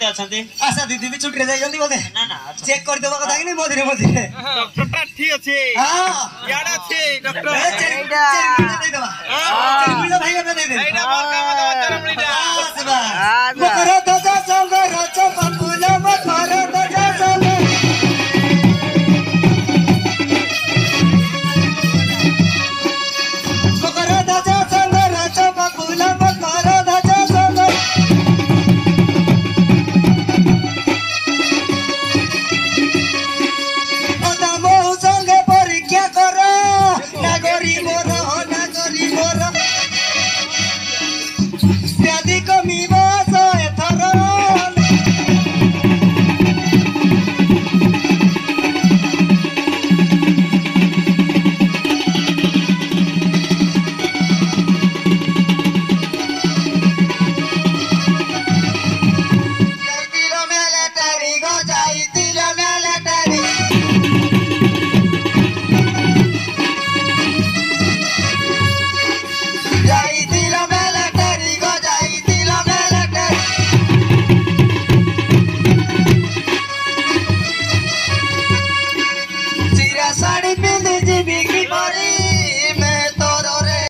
केमते अछंती आशा दीदी भी छुट्टी रे जाई जंदी बोले ना ना चेक कर देबा कथा कि नहीं मधिरे मधिरे डॉक्टर टा ठीक अछि हां याडा छै डॉक्टर चेक दे देबा चेक भाई के दे दे एडा मोर काम दवा चरमणीटा मकर ध्वजा संग रच बकुल मकर ध्वजा संग मकर ध्वजा संग रच बकुल मकर ध्वजा संग अदामो संग परीक्षा कर नागरी मोर व्याधि कमिबा एथर साड़ी पिंद